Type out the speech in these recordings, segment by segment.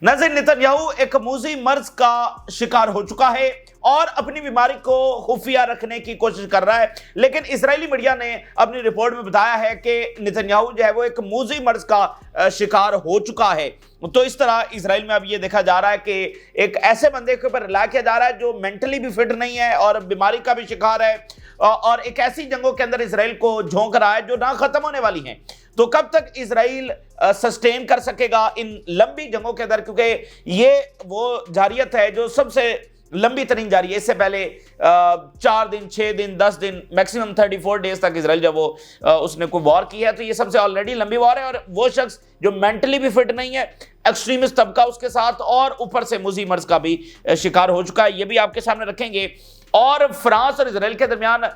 नाज़रीन, नेतन्याहू एक मूजी मर्ज का शिकार हो चुका है और अपनी बीमारी को खुफिया रखने की कोशिश कर रहा है। लेकिन इजरायली मीडिया ने अपनी रिपोर्ट में बताया है कि नेतन्याहू जो है वो एक मूजी मर्ज का शिकार हो चुका है। तो इस तरह इजराइल में अब ये देखा जा रहा है कि एक ऐसे बंदे के ऊपर रिला किया जा रहा है जो मेंटली भी फिट नहीं है और बीमारी का भी शिकार है और एक ऐसी जंगों के अंदर इजराइल को झोंक रहा है जो ना खत्म होने वाली हैं। तो कब तक इजराइल सस्टेन कर सकेगा इन लंबी जंगों के अंदर, क्योंकि ये वो जारियत है जो सबसे लंबी तरीन जारी है। इससे पहले 4 दिन, 6 दिन, 10 दिन, मैक्सिमम 34 डेज तक इजराइल जब वो उसने कोई वॉर की है, तो ये सबसे ऑलरेडी लंबी वॉर है। और वो शख्स जो मेंटली भी फिट नहीं है, एक्सट्रीमिस्ट तबका उसके साथ, और ऊपर से मुजी मर्ज का भी शिकार हो चुका है, ये भी आपके सामने रखेंगे। और फ्रांस और इजराइल के दरमियान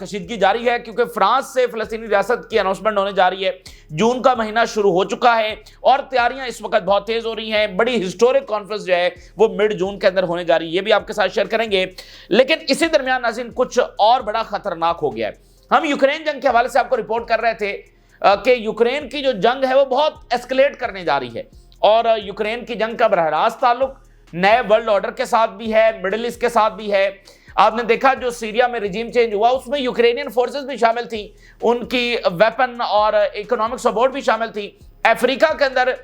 कशीदगी जारी है, क्योंकि फ्रांस से फिलिस्तीनी रियासत की अनाउंसमेंट होने जा रही है। जून का महीना शुरू हो चुका है और तैयारियां इस वक्त बहुत तेज हो रही हैं। बड़ी हिस्टोरिक कॉन्फ्रेंस जो है वो मिड जून के अंदर होने जा रही है, ये भी आपके साथ शेयर करेंगे। लेकिन इसी दरमियान नाज़रीन कुछ और बड़ा खतरनाक हो गया है। हम यूक्रेन जंग के हवाले से आपको रिपोर्ट कर रहे थे कि यूक्रेन की जो जंग है वो बहुत एस्केलेट करने जा रही है और यूक्रेन की जंग का बरह रास्त ताल्लुक नए वर्ल्ड ऑर्डर के साथ भी है, मिडिल ईस्ट के साथ भी है। आपने देखा जो सीरिया में रिजीम चेंज हुआ उसमें यूक्रेनियन फोर्सेस भी शामिल थी, उनकी वेपन और इकोनॉमिक सपोर्ट भी शामिल थी। अफ्रीका के अंदर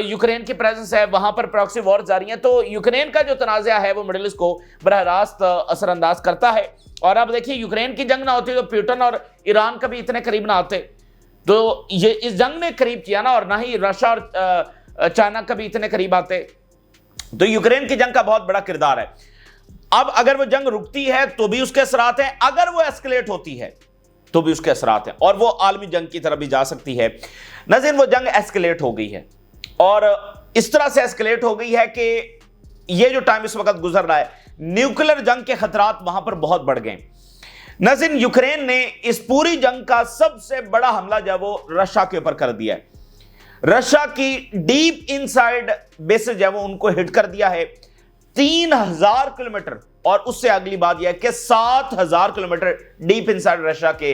यूक्रेन की प्रेजेंस है, वहां पर प्रॉक्सी वॉर जारी है। तो यूक्रेन का जो तनाज़ा है वो मिडिल ईस्ट को बरह रास्त असरअंदाज करता है। और अब देखिए, यूक्रेन की जंग ना होती तो पुतिन और ईरान कभी इतने करीब ना आते। तो ये इस जंग ने करीब किया ना, और ना ही रशिया और चाइना कभी इतने करीब आते। तो यूक्रेन की जंग का बहुत बड़ा किरदार है। अब अगर वो जंग रुकती है तो भी उसके असरात हैं, अगर वो एस्केलेट होती है तो भी उसके असरात हैं, और वो आलमी जंग की तरफ भी जा सकती है। नाज़रीन, वो जंग एस्केलेट हो गई है और इस तरह से एस्केलेट हो गई है कि ये जो टाइम इस वक्त गुजर रहा है, न्यूक्लियर जंग के खतरात वहां पर बहुत बढ़ गए। नाज़रीन, यूक्रेन ने इस पूरी जंग का सबसे बड़ा हमला जो है वो रशिया के ऊपर कर दिया है। रशिया की डीप इनसाइड बेसेस जो है वो उनको हिट कर दिया है 3000 किलोमीटर, और उससे अगली बात यह है कि 7000 किलोमीटर डीप इनसाइड रशिया के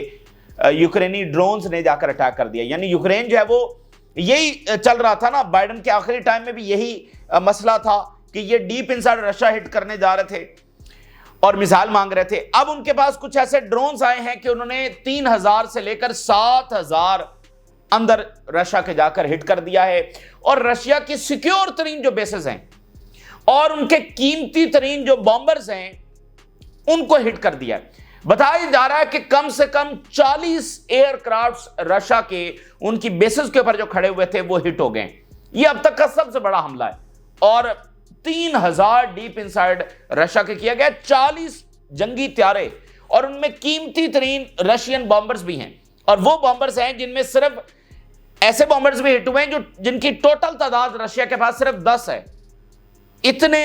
यूक्रेनी ड्रोन्स ने जाकर अटैक कर दिया। यानी यूक्रेन जो है वो यही चल रहा था ना, बाइडेन के आखिरी टाइम में भी यही मसला था कि ये डीप इनसाइड रशिया हिट करने जा रहे थे और मिसाइल मांग रहे थे। अब उनके पास कुछ ऐसे ड्रोन्स आए हैं कि उन्होंने 3000 से लेकर 7000 अंदर रशिया के जाकर हिट कर दिया है, और रशिया की सिक्योर तरीन जो बेसेस हैं और उनके कीमती तरीन जो बॉम्बर्स हैं उनको हिट कर दिया है। बताया जा रहा है कि कम से कम 40 एयरक्राफ्ट्स रशिया के उनकी बेसेस के ऊपर जो खड़े हुए थे वो हिट हो गए। ये अब तक का सबसे बड़ा हमला है, और 3000 डीप इनसाइड रशिया के किया गया। 40 जंगी त्यारे और उनमें कीमती तरीन रशियन बॉम्बर्स भी हैं, और वो बॉम्बर्स हैं जिनमें सिर्फ ऐसे बॉम्बर्स भी हिट हुए हैं जो जिनकी टोटल तादाद रशिया के पास सिर्फ 10 है। इतने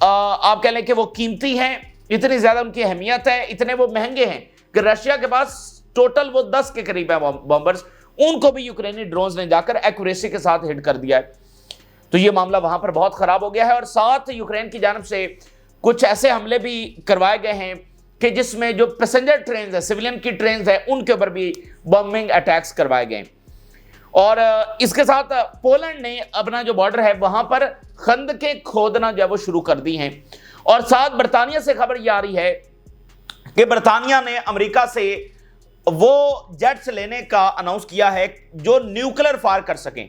आप कह लें कि वो कीमती हैं, इतनी ज्यादा उनकी अहमियत है, इतने वो महंगे हैं कि रशिया के पास टोटल वो 10 के करीब है बॉम्बर्स। उनको भी यूक्रेनी ड्रोन्स ने जाकर एक्यूरेसी के साथ हिट कर दिया है। तो ये मामला वहां पर बहुत खराब हो गया है, और साथ यूक्रेन की जानब से कुछ ऐसे हमले भी करवाए गए हैं कि जिसमें जो पैसेंजर ट्रेन है, सिविलियन की ट्रेन है, उनके ऊपर भी बॉम्बिंग अटैक्स करवाए गए। और इसके साथ पोलैंड ने अपना जो बॉर्डर है वहां पर खंदकें खोदना जो है वो शुरू कर दी हैं। और साथ बरतानिया से खबर यह आ रही है कि बरतानिया ने अमेरिका से वो जेट्स लेने का अनाउंस किया है जो न्यूक्लियर फायर कर सकें,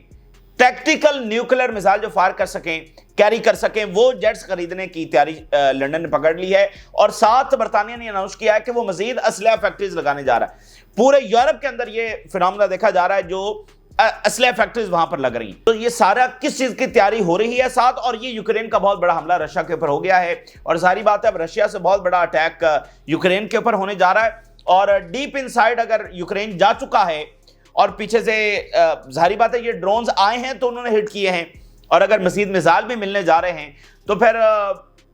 टैक्टिकल न्यूक्लियर मिसाइल जो फायर कर सकें, कैरी कर सकें, वो जेट्स खरीदने की तैयारी लंदन ने पकड़ ली है। और साथ बरतानिया ने अनाउंस किया है कि वो मजीद असलहा फैक्ट्रीज लगाने जा रहा है। पूरे यूरोप के अंदर ये फिनोमेना देखा जा रहा है जो असलहा फैक्ट्रीज वहां पर लग रही हैं। तो ये सारा किस चीज की तैयारी हो रही है साथ, और ये यूक्रेन का बहुत बड़ा हमला रशिया के ऊपर हो गया है। और सारी बात है, अब रशिया से बहुत बड़ा अटैक यूक्रेन के ऊपर होने जा रहा है। और डीप इनसाइड अगर यूक्रेन जा चुका है और पीछे से जाहिर बात है ये ड्रोन्स आए हैं तो उन्होंने हिट किए हैं, और अगर मजीद मिसाइल भी मिलने जा रहे हैं तो फिर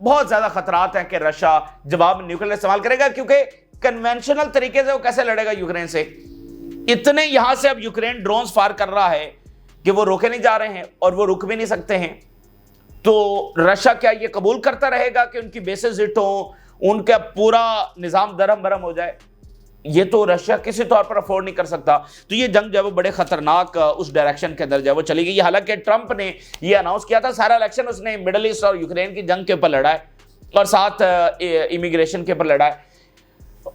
बहुत ज्यादा खतरात हैं कि रशिया जवाब में न्यूक्लियर इस्तेमाल करेगा, क्योंकि कन्वेंशनल तरीके से वो कैसे लड़ेगा यूक्रेन से। इतने यहां से अब यूक्रेन ड्रोन्स फायर कर रहा है कि वो रोके नहीं जा रहे हैं, और वो रुक भी नहीं सकते हैं। तो रशिया क्या ये कबूल करता रहेगा कि उनकी बेसेस हिट हो, उनका पूरा निजाम दरम बरम हो जाए? ये तो रशिया किसी तौर पर अफोर्ड नहीं कर सकता। तो ये जंग जो है वो बड़े खतरनाक उस डायरेक्शन के अंदर जो है वो चली गई। हालांकि ट्रंप ने ये अनाउंस किया था, सारा इलेक्शन उसने मिडिल ईस्ट और यूक्रेन की जंग के ऊपर लड़ा है और साथ इमिग्रेशन के ऊपर लड़ा है।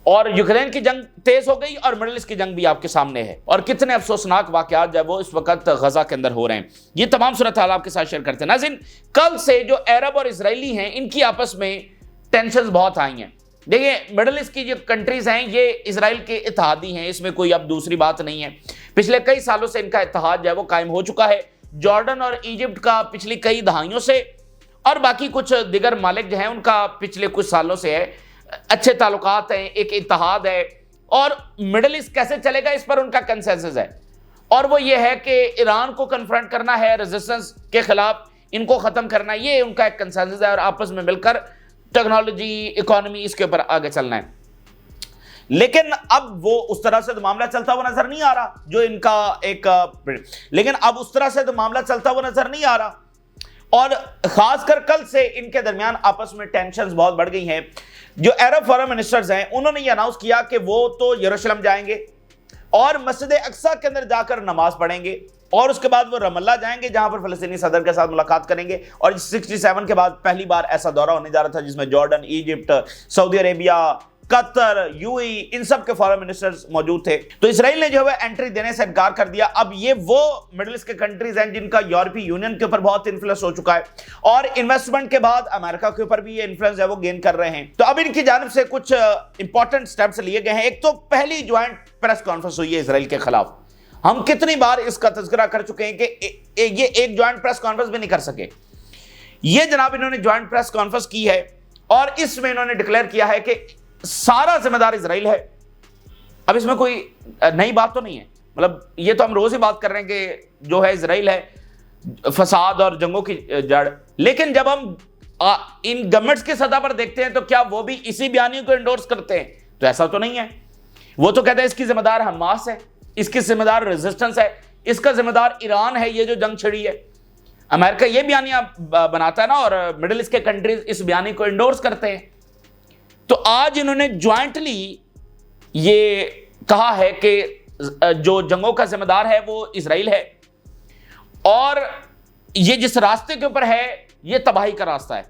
और यूक्रेन की जंग तेज हो गई और मिडिल ईस्ट की जंग भी आपके सामने है। और कितने अफसोसनाक वाकयात जो है वो इस वक्त गजा के अंदर हो रहे हैं, ये तमाम सूरत हाल आपके साथ शेयर करते हैं। नाज़रीन, कल से जो अरब और इजरायली हैं इनकी आपस में टेंशन बहुत आई हैं। देखिए, मिडिल ईस्ट की जो कंट्रीज हैं ये इजराइल के इत्तेहादी हैं, इसमें कोई अब दूसरी बात नहीं है। पिछले कई सालों से इनका इत्तेहाद जो है वो कायम हो चुका है, जॉर्डन और इजिप्ट का पिछली कई दहाइयों से, और बाकी कुछ दिगर मालिक जो हैं उनका पिछले कुछ सालों से है, अच्छे ताल्लुकात हैं, एक इत्तेहाद है। और मिडिल ईस्ट कैसे चलेगा इस पर उनका कंसेंसस है, और वो ये है कि ईरान को कन्फ्रंट करना है, रेजिस्टेंस के खिलाफ इनको खत्म करना, ये उनका एक कंसेंसस है, और आपस में मिलकर टेक्नोलॉजी, इकोनॉमी, इसके ऊपर आगे चलना है। लेकिन अब वो उस तरह से तो मामला चलता हुआ नजर नहीं आ रहा जो इनका एक लेकिन अब उस तरह से तो मामला चलता हुआ नजर नहीं आ रहा, और खासकर कल से इनके दरमियान आपस में टेंशंस बहुत बढ़ गई हैं। जो अरब फॉरेन मिनिस्टर्स हैं उन्होंने ये अनाउंस किया कि वो तो यरूशलेम जाएंगे और मस्जिद अक्सा के अंदर जाकर नमाज पढ़ेंगे, और उसके बाद वो रमल्ला जाएंगे जहां पर फलस्तीनी सदर के साथ मुलाकात करेंगे। और 67 के बाद पहली बार ऐसा दौरा होने जा रहा था जिसमें Jordan, Egypt, Saudi Arabia, Qatar, UAE, इन सब के फॉरेन मिनिस्टर्स मौजूद थे। तो इसराइल ने जो है एंट्री देने से इनकार कर दिया। अब ये वो मिडिल ईस्ट के कंट्रीज हैं जिनका यूरोपीय यूनियन के ऊपर बहुत इन्फ्लुएंस हो चुका है, और इन्वेस्टमेंट के बाद अमेरिका के ऊपर भी ये इन्फ्लुएंस है वो गेन कर रहे हैं। तो अब इनकी जानिब से कुछ इंपॉर्टेंट स्टेप्स लिए गए हैं। एक तो पहली ज्वाइंट प्रेस कॉन्फ्रेंस हुई है इसराइल के खिलाफ। हम कितनी बार इसका तज़किरा कर चुके हैं कि ये एक ज्वाइंट प्रेस कॉन्फ्रेंस भी नहीं कर सके। ये जनाब इन्होंने ज्वाइंट प्रेस कॉन्फ्रेंस की है, और इसमें इन्होंने डिक्लेयर किया है कि सारा जिम्मेदार इजराइल है। अब इसमें कोई नई बात तो नहीं है, मतलब ये तो हम रोज ही बात कर रहे हैं कि जो है इजराइल है फसाद और जंगों की जड़। लेकिन जब हम इन गवर्नमेंट्स की सतह पर देखते हैं तो क्या वो भी इसी बयानी को एंडोर्स करते हैं? तो ऐसा तो नहीं है। वो तो कहते हैं इसकी जिम्मेदार हमास है, इसकी जिम्मेदार रेजिस्टेंस है, इसका जिम्मेदार ईरान है, ये जो जंग छिड़ी है। अमेरिका ये बयानियां बनाता है ना, और मिडिल ईस्ट के कंट्रीज इस बयानी को एंडोर्स करते हैं। तो आज इन्होंने ज्वाइंटली ये कहा है कि जो जंगों का जिम्मेदार है वो इजराइल है, और ये जिस रास्ते के ऊपर है ये तबाही का रास्ता है,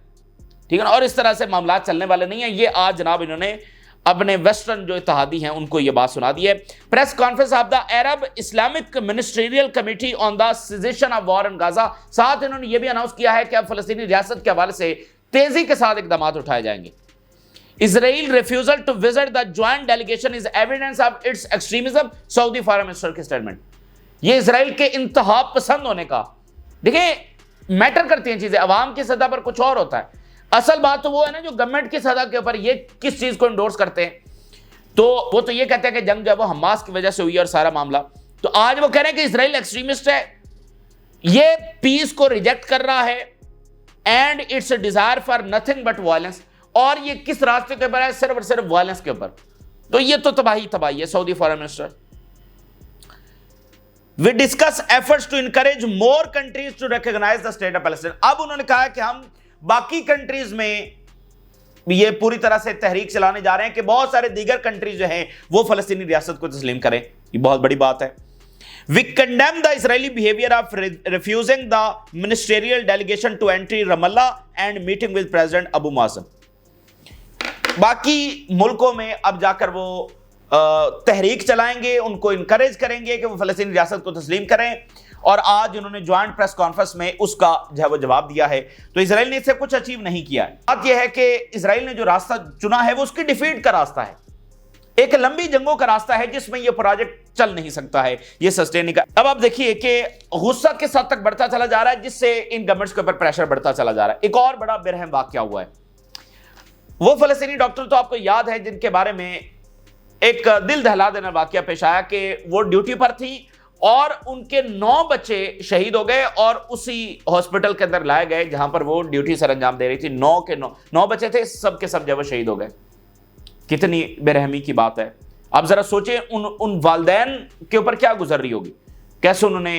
ठीक है ना। और इस तरह से मामला चलने वाले नहीं है। ये आज जनाब इन्होंने अपने वेस्टर्न जो इत्तेहादी हैं उनको ये बात सुना दी है। Press conference of the Arab Islamic ministerial committee on the caseation of war in Gaza. साथ इन्होंने ये भी अनाउंस किया है कि अब फलस्तीनी रियासत के हवाले से तेजी के साथ इकदाम उठाए जाएंगे। Israel refusal to visit the joint delegation is evidence of its extremism, Saudi foreign minister की स्टेटमेंट। ये इसराइल के इंतहा पसंद होने का, देखिए मैटर करती हैं चीजें, अवाम की सतह पर कुछ और होता है। असल बात तो वो है ना जो गवर्नमेंट की सतह के ऊपर ये किस चीज को इंडोर्स करते हैं। तो वो तो ये कहते हैं कि जंग जो है वो हमास की वजह से हुई और सारा मामला। तो आज वो कह रहे हैं कि इसराइल एक्सट्रीमिस्ट है, ये पीस को रिजेक्ट कर रहा है, and it's desire for nothing but violence. और ये किस रास्ते के ऊपर है? सिर्फ और सिर्फ वायलेंस के ऊपर। तो ये तो तबाही है। Saudi foreign minister, we discuss efforts to encourage more countries to recognise the state of Palestine. अब उन्होंने कहा कि हम बाकी कंट्रीज में ये पूरी तरह से तहरीक चलाने जा रहे हैं कि बहुत सारे दीगर कंट्रीज जो हैं वो फलस्तीनी रियासत को तस्लीम करें। ये बहुत बड़ी बात है। We condemn the Israeli behavior of refusing the ministerial delegation to enter Ramallah and meeting with President Abu Mazen. बाकी मुल्कों में अब जाकर वो तहरीक चलाएंगे, उनको इनकरेज करेंगे कि वो फलस्तीनी रियासत को तस्लीम करें। और आज उन्होंने ज्वाइंट प्रेस कॉन्फ्रेंस में उसका जवाब दिया है। तो इसराइल ने इससे कुछ अचीव नहीं किया है। बात यह है कि इसराइल ने जो रास्ता चुना है वो उसकी डिफीट का रास्ता है, एक लंबी जंगों का रास्ता है जिसमें यह प्रोजेक्ट चल नहीं सकता है, यह सस्टेन नहीं कर। अब आप देखिए कि गुस्सा किस हद तक बढ़ता चला जा रहा है, जिससे इन गवर्नमेंट्स के ऊपर प्रेशर बढ़ता चला जा रहा है। एक और बड़ा बेरहम वाकया हुआ है। वो फलस्तीनी डॉक्टर तो आपको याद है जिनके बारे में एक दिल दहला देना वाकया पेश आया कि वो ड्यूटी पर थी और उनके 9 बच्चे शहीद हो गए और उसी हॉस्पिटल के अंदर लाए गए जहां पर वो ड्यूटी सर अंजाम दे रही थी। 9 के 9 बच्चे थे, सब के सब जब वो शहीद हो गए। कितनी बेरहमी की बात है। आप जरा सोचें उन वालिदैन के ऊपर क्या गुजर रही होगी, कैसे उन्होंने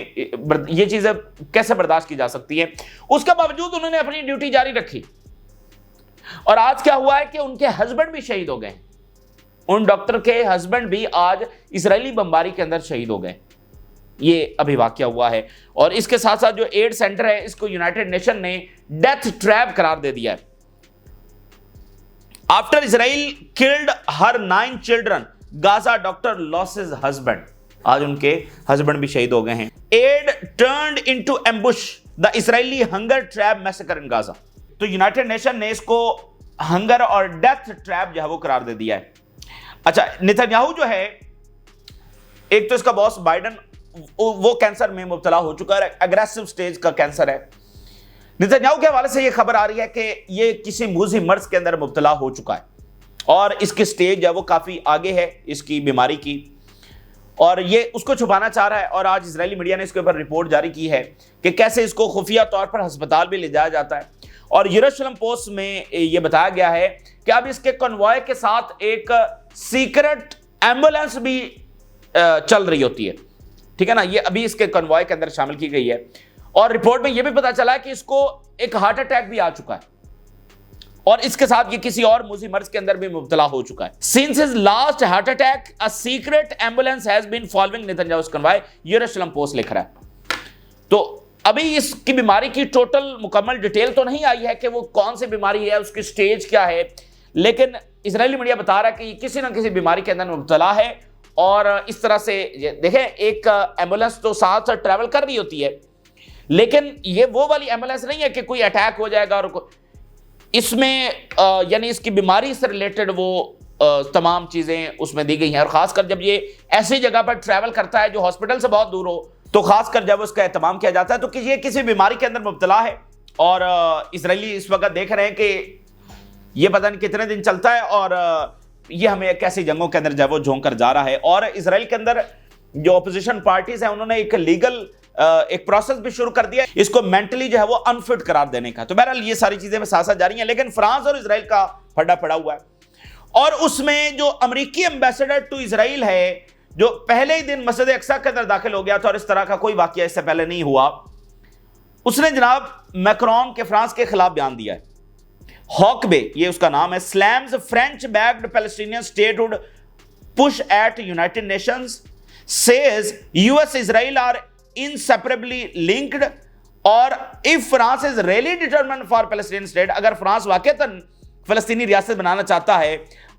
ये चीजें कैसे बर्दाश्त की जा सकती है। उसके बावजूद उन्होंने अपनी ड्यूटी जारी रखी और आज क्या हुआ है कि उनके हस्बैंड भी शहीद हो गए। उन डॉक्टर के हस्बैंड भी आज इजरायली बमबारी के अंदर शहीद हो गए। ये अभी वाकया हुआ है। और इसके साथ साथ जो एड सेंटर है, इसको यूनाइटेड नेशन ने डेथ ट्रैप करार दे दिया है। After Israel killed her 9 children, Gaza doctor loses husband, आज उनके हस्बैंड भी शहीद हो गए हैं। Aid turned into ambush the Israeli hunger trap massacre in Gaza. तो यूनाइटेड नेशन ने इसको हंगर और डेथ ट्रैप जो है वो करार दे दिया है। अच्छा, नेतन्याहू जो है, एक तो इसका बॉस बाइडन वो कैंसर में मुब्तला हो चुका है, एग्रेसिव स्टेज का कैंसर है। नेतन्याहू के हवाले से यह खबर आ रही है कि यह किसी मूजी मर्ज के अंदर मुब्तला हो चुका है और इसकी स्टेज है वो काफी आगे है इसकी बीमारी की, और ये उसको छुपाना चाह रहा है। और आज इजरायली मीडिया ने इसके ऊपर रिपोर्ट जारी की है कि कैसे इसको खुफिया तौर पर अस्पताल भी ले जाया जाता है। और यरूशलेम पोस्ट में यह बताया गया है कि अब इसके कन्वॉय के साथ एक सीक्रेट एम्बुलेंस भी चल रही होती है, ठीक है ना, ये अभी इसके कन्वॉय के अंदर शामिल की गई है। और रिपोर्ट में यह भी पता चला कि इसको एक हार्ट अटैक भी आ चुका है और इसके साथ ये किसी और मूजी मर्ज के अंदर भी मुब्तला हो चुका है। Since his last heart attack a secret ambulance has been following Netanyahu's convoy, Jerusalem Post लिख रहा है। तो अभी इसकी बीमारी की टोटल मुकम्मल डिटेल तो नहीं आई है कि वो कौन सी बीमारी है, उसकी स्टेज क्या है, लेकिन इजरायली मीडिया बता रहा है कि किसी ना किसी बीमारी के अंदर मुब्तला है। और इस तरह से देखें, एक एम्बुलेंस तो साथ ट्रैवल कर रही होती है, लेकिन ये वो वाली एम्बुलेंस नहीं है कि कोई अटैक हो जाएगा और इसमें यानी इसकी बीमारी से रिलेटेड वो तमाम चीजें उसमें दी गई हैं। और खासकर जब ये ऐसी जगह पर ट्रैवल करता है जो हॉस्पिटल से बहुत दूर हो, तो खासकर जब उसका एहतमाम किया जाता है तो कि ये किसी बीमारी के अंदर मुब्तला है। और इजरायली इस वक्त देख रहे हैं कि ये पता नहीं कितने दिन चलता है और ये हमें कैसी जंगों के अंदर जब वो झोंक कर जा रहा है। और इजराइल के अंदर जो अपोजिशन पार्टीज हैं उन्होंने एक लीगल एक प्रोसेस भी शुरू कर दिया इसको मेंटली जो है वो अनफिट करार देने का। तो बहरहाल ये सारी चीजें साथ साथ जारी हैं, लेकिन फ्रांस और इजराइल का फड्डा पड़ा हुआ है। और उसमें जो अमेरिकी एम्बेसडर टू इजराइल है, जो पहले ही दिन मस्जिद अक्सा के अंदर दाखिल हो गया था और इस तरह का कोई वाकया इससे पहले नहीं हुआ, उसने जनाब मैक्रोन के फ्रांस के खिलाफ बयान दिया है। हॉकबे ये उसका नाम है, slams French backed Palestinian statehood push at United Nations, says US Israel are inseparably linked और if France is really determined for Palestinian state, अगर फ्रांस वाकईतन फलस्तीनी रियासत बनाना चाहता है,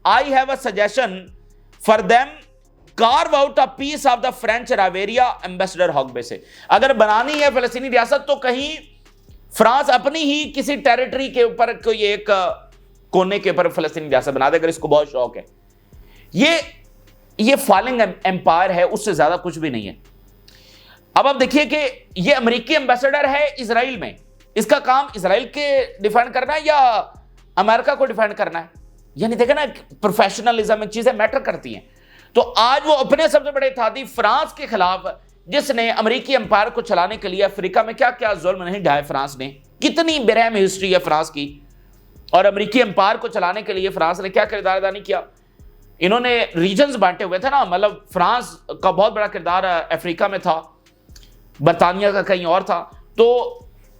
I have a suggestion for them, carve out a piece of the French Riviera, ambassador हॉकबे से। अगर बनानी है फलस्तीनी रियासत तो कहीं फ्रांस अपनी ही किसी टेरिटरी के ऊपर कोई एक कोने के ऊपर फलस्तीनी रियासत बना दे, अगर इसको बहुत शौक है। ये फॉलिंग एम्पायर है, उससे ज्यादा कुछ भी नहीं है। अब आप देखिए कि ये अमेरिकी एम्बेसडर है इजराइल में, इसका काम इजराइल के डिफेंड करना है या अमेरिका को डिफेंड करना है, यानी देखें ना प्रोफेशनलिज्म में चीजें मैटर करती हैं। तो आज वो अपने सबसे बड़े इत्तेहादी फ्रांस के खिलाफ, जिसने अमेरिकी एम्पायर को चलाने के लिए अफ्रीका में क्या क्या जुल्म नहीं ढाए फ्रांस ने, कितनी बेरहम हिस्ट्री है फ्रांस की, और अमेरिकी एम्पायर को चलाने के लिए फ्रांस ने क्या किरदार अदा नहीं किया। इन्होंने रीजन्स बांटे हुए थे ना, मतलब फ्रांस का बहुत बड़ा किरदार अफ्रीका में था, बरतानिया का कहीं और था। तो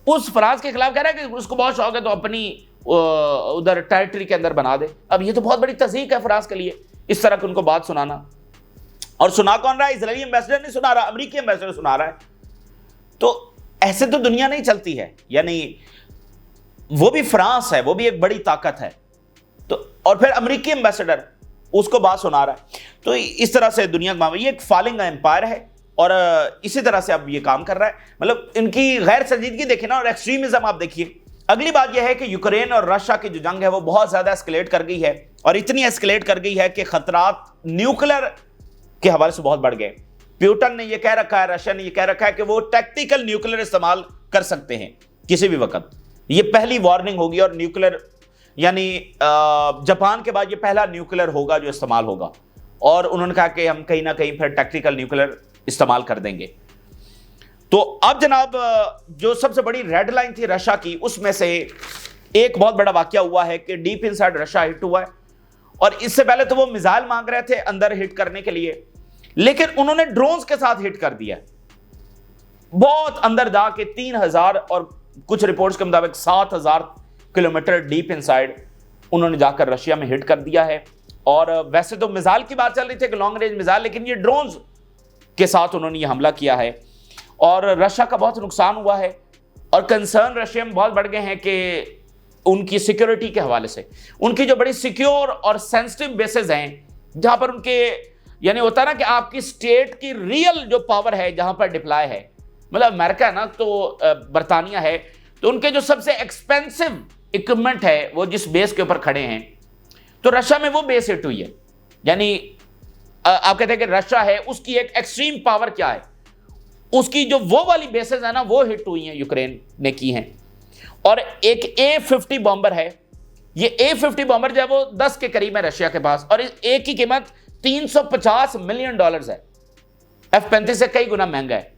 उस फ्रांस के खिलाफ कह रहा है कि उसको बहुत शौक है तो अपनी उधर टेरिटरी के अंदर बना दे। अब ये तो बहुत बड़ी तज़ीक है फ्रांस के लिए इस तरह की उनको बात सुनाना। और सुना कौन रहा है? इजरायली एम्बेसडर नहीं सुना रहा, अमेरिकी एम्बेसडर सुना रहा है। तो ऐसे तो दुनिया नहीं चलती है, यानी वो भी फ्रांस है, वो भी एक बड़ी ताकत है, तो और फिर अमेरिकी एम्बेसडर उसको बात सुना रहा है। तो इस तरह से दुनिया का ये एक फॉलिंग एम्पायर है और इसी तरह से अब ये काम कर रहा है। मतलब इनकी गैर संजीदगी देखिए ना, और एक्सट्रीमिज्म आप देखिए। अगली बात यह है कि यूक्रेन और रशिया की जो जंग है वो बहुत ज्यादा एस्केलेट कर गई है, और इतनी एस्केलेट कर गई है कि खतरात न्यूक्लियर के हवाले से बहुत बढ़ गए। प्यूटन ने यह कह रखा है, रशिया ने यह कह रखा है कि वो टैक्टिकल न्यूक्लियर इस्तेमाल कर सकते हैं किसी भी वक्त। ये पहली वार्निंग होगी, और न्यूक्लियर यानी जापान के बाद ये पहला न्यूक्लियर होगा जो इस्तेमाल होगा। और उन्होंने कहा कि हम कहीं ना कहीं फिर टैक्टिकल न्यूक्लियर इस्तेमाल कर देंगे। तो अब जनाब जो सबसे बड़ी रेड लाइन थी रशिया की, उसमें से एक बहुत बड़ा वाकया हुआ है कि डीप इनसाइड रशिया हिट हुआ है। और इससे पहले तो वो मिसाइल मांग रहे थे अंदर हिट करने के लिए, लेकिन उन्होंने ड्रोन्स के साथ हिट कर दिया, बहुत अंदर जाके 3000 और कुछ रिपोर्ट्स के मुताबिक 7000 किलोमीटर डीप इनसाइड उन्होंने जाकर रशिया में हिट कर दिया है। और वैसे तो मिसाइल की बात चल रही थी कि लॉन्ग रेंज मिसाइल, लेकिन ये ड्रोन्स के साथ उन्होंने ये हमला किया है और रशिया का बहुत नुकसान हुआ है। और कंसर्न रशिया में बहुत बढ़ गए हैं कि उनकी सिक्योरिटी के हवाले से, उनकी जो बड़ी सिक्योर और सेंसिटिव बेसेस हैं जहां पर उनके, यानी होता है ना कि आपकी स्टेट की रियल जो पावर है जहां पर डिप्लॉय है, मतलब अमेरिका है ना तो बरतानिया है, तो उनके जो सबसे एक्सपेंसिव इक्विपमेंट है वो जिस बेस के ऊपर खड़े हैं, तो रशिया में वो बेस हिट हुई है। यानी आप कहते हैं कि रशिया है, उसकी एक एक्सट्रीम पावर क्या है, उसकी जो वो वाली बेसेस है ना वो हिट हुई हैं, यूक्रेन ने की हैं। और एक A50 बॉम्बर है, ये A50 बॉम्बर जो है वो 10 के करीब है रशिया के पास, और एक की कीमत $350 मिलियन है। F-35 से कई गुना महंगा है।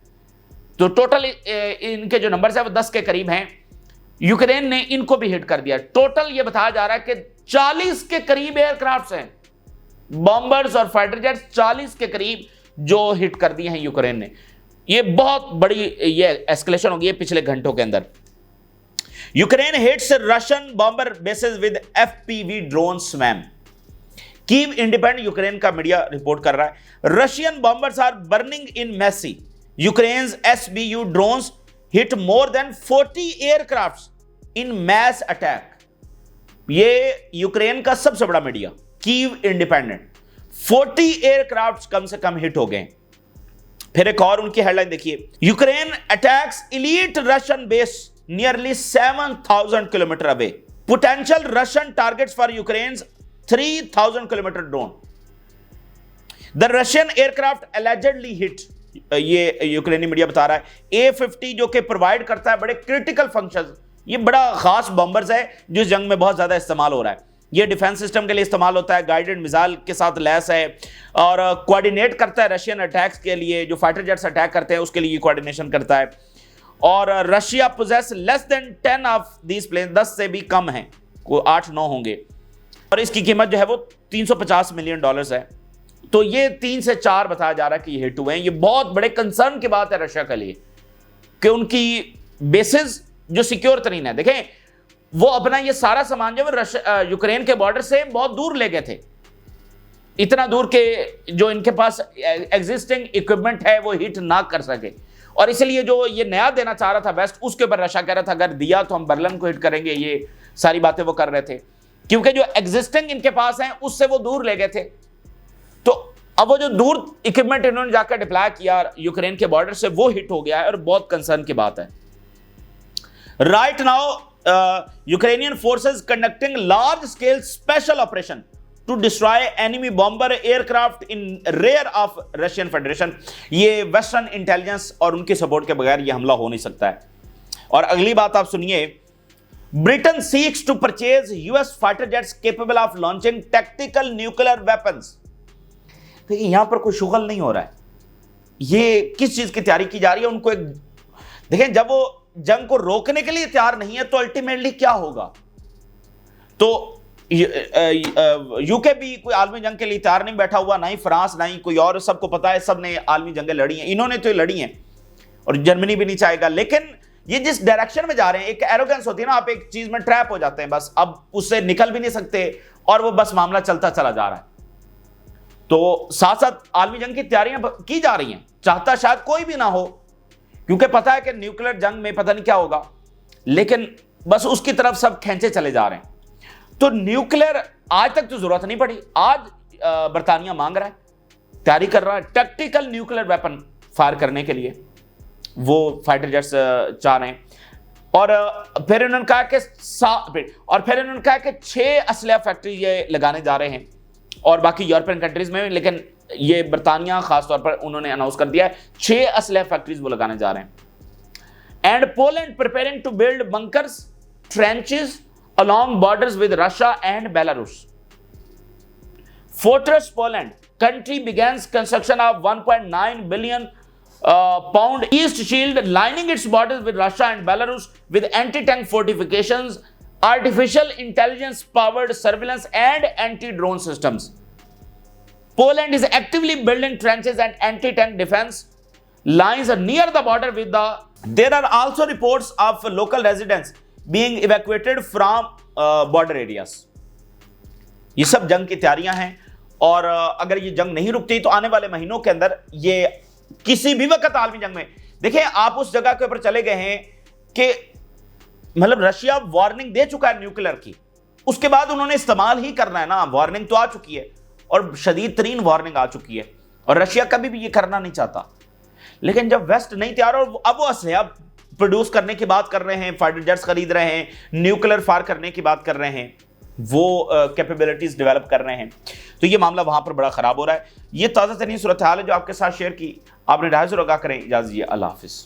तो टोटल इनके जो नंबर है वो 10 के करीब हैं। यूक्रेन ने इनको भी हिट कर दिया। टोटल ये बताया जा रहा है कि 40 के करीब एयरक्राफ्ट हैं, बॉम्बर्स और फाइटर जेट्स 40 के करीब जो हिट कर दिए हैं यूक्रेन ने। ये बहुत बड़ी ये एस्केलेशन होगी पिछले घंटों के अंदर। Ukraine hits Russian bomber bases with FPV drone swarm. Kyiv Independent Ukraine का मीडिया रिपोर्ट कर रहा है, Russian bombers are burning in masse, Ukraine's SBU drones hit more than 40 aircraft in mass attack. ये यूक्रेन का सबसे बड़ा media Kyiv Independent, 40 aircraft कम से कम हिट हो गए। फिर एक और उनकी हेडलाइन देखिए, Ukraine attacks elite Russian base nearly 7,000 kilometre away, potential Russian targets for Ukraine's 3,000 kilometre drone. The Russian aircraft allegedly hit, ये यूक्रेनी मीडिया बता रहा है, A50 जो कि प्रोवाइड करता है बड़े क्रिटिकल फंक्शंस, ये बड़ा खास बॉम्बर्स है जो इस जंग में बहुत ज्यादा इस्तेमाल हो रहा है। ये डिफेंस सिस्टम के लिए इस्तेमाल होता है, गाइडेड मिसाइल के साथ लैस है और कोऑर्डिनेट करता है रशियन अटैक्स के लिए, जो फाइटर जेट्स अटैक करते हैं उसके लिए कोऑर्डिनेशन करता है। और Russia possesses less than 10 of these plane, 10 से भी कम है, को 8-9 होंगे, और इसकी कीमत जो है वो $350 मिलियन है। तो ये 3 से 4 बताया जा रहा है कि ये हिट हुए हैं। ये बहुत बड़े कंसर्न की बात है रशिया के लिए कि उनकी बेसिस जो सिक्योर तरीन है, देखें वो अपना ये सारा सामान जो यूक्रेन के बॉर्डर से बहुत दूर ले गए थे, इतना दूर के जो इनके पास एग्जिस्टिंग इक्विपमेंट है वो हिट ना कर सके, और इसलिए जो ये नया देना चाह रहा था वेस्ट, उसके ऊपर रशिया कह रहा था अगर दिया तो हम बर्लिन को हिट करेंगे। ये सारी बातें वो कर रहे थे क्योंकि जो एग्जिस्टिंग इनके पास है उससे वो दूर ले गए थे। तो अब वो जो दूर इक्विपमेंट इन्होंने जाकर डिप्लॉय किया यूक्रेन के बॉर्डर से, वो हिट हो गया है और बहुत कंसर्न की बात है। Right now Ukrainian forces conducting large scale special operation to destroy enemy bomber aircraft in rear of Russian Federation. ये वेस्टर्न इंटेलिजेंस और उनके सपोर्ट के बगैर ये हमला हो नहीं सकता है। और अगली बात आप सुनिए, Britain seeks to purchase US fighter jets capable of launching tactical nuclear weapons. तो यहां पर कोई शुगल नहीं हो रहा है, ये किस चीज की तैयारी की जा रही है। उनको एक देखें, जब वो जंग को रोकने के लिए तैयार नहीं है तो अल्टीमेटली क्या होगा। तो यूके भी कोई आलमी जंग के लिए तैयार नहीं बैठा हुआ, ना ही फ्रांस, ना ही कोई और, सबको पता है सब ने आलमी जंगें लड़ी हैं, इन्होंने तो लड़ी हैं और जर्मनी भी नहीं चाहेगा। लेकिन ये जिस डायरेक्शन में जा रहे हैं, एक एरोगेंस होती है ना, आप एक चीज में ट्रैप हो जाते हैं, बस अब उससे निकल भी नहीं सकते और वो बस मामला चलता चला जा रहा है। तो साथ साथ आलमी जंग की तैयारियां की जा रही हैं, चाहता शायद कोई भी ना हो, क्योंकि पता है कि न्यूक्लियर जंग में पता नहीं क्या होगा, लेकिन बस उसकी तरफ सब खींचे चले जा रहे हैं। तो न्यूक्लियर आज तक तो जरूरत नहीं पड़ी, आज बरतानिया मांग रहा है, तैयारी कर रहा है टैक्टिकल न्यूक्लियर वेपन फायर करने के लिए, वो फाइटर जेट्स चाह रहे हैं। और फिर उन्होंने कहा कि 6 असलहा फैक्ट्री ये लगाने जा रहे हैं और बाकी यूरोपियन कंट्रीज में, लेकिन ये बरतानिया खासतौर पर उन्होंने अनाउंस कर दिया है 6 असलहा फैक्ट्रीज वो लगाने जा रहे हैं। And Poland preparing to build bunkers trenches along borders with Russia and Belarus. Fortress Poland country begins construction of 1.9 billion pound east shield lining its borders with Russia and Belarus with anti-tank fortifications, artificial intelligence powered surveillance and anti-drone systems. Poland is actively building trenches and anti-tank defense lines near the border with the. There are also reports of local residents being evacuated from border areas. ये सब जंग की तैयारियां हैं, और अगर ये जंग नहीं रुकती तो आने वाले महीनों के अंदर ये किसी भी वक्त आलमी जंग में, देखिए आप उस जगह के ऊपर चले गए हैं कि मतलब रशिया वार्निंग दे चुका है न्यूक्लियर की, उसके बाद उन्होंने इस्तेमाल ही करना है ना। वार्निंग तो आ चुकी है और शदीद तरीन वार्निंग आ चुकी है, और रशिया कभी भी ये करना नहीं चाहता। लेकिन जब वेस्ट नहीं तैयार, और अब वो असलहा प्रोड्यूस करने की बात कर रहे हैं, फाइटर जेट्स खरीद रहे हैं, न्यूक्लियर फायर करने की बात कर रहे हैं, वो कैपेबिलिटीज डेवलप कर रहे हैं, तो ये मामला वहां पर बड़ा खराब हो रहा है। ये ताज़ा तरीन सूरत हाल है जो आपके साथ शेयर की। आपने 250 लगा करें। इजाज़त दीजिए, अल्लाह हाफिज़।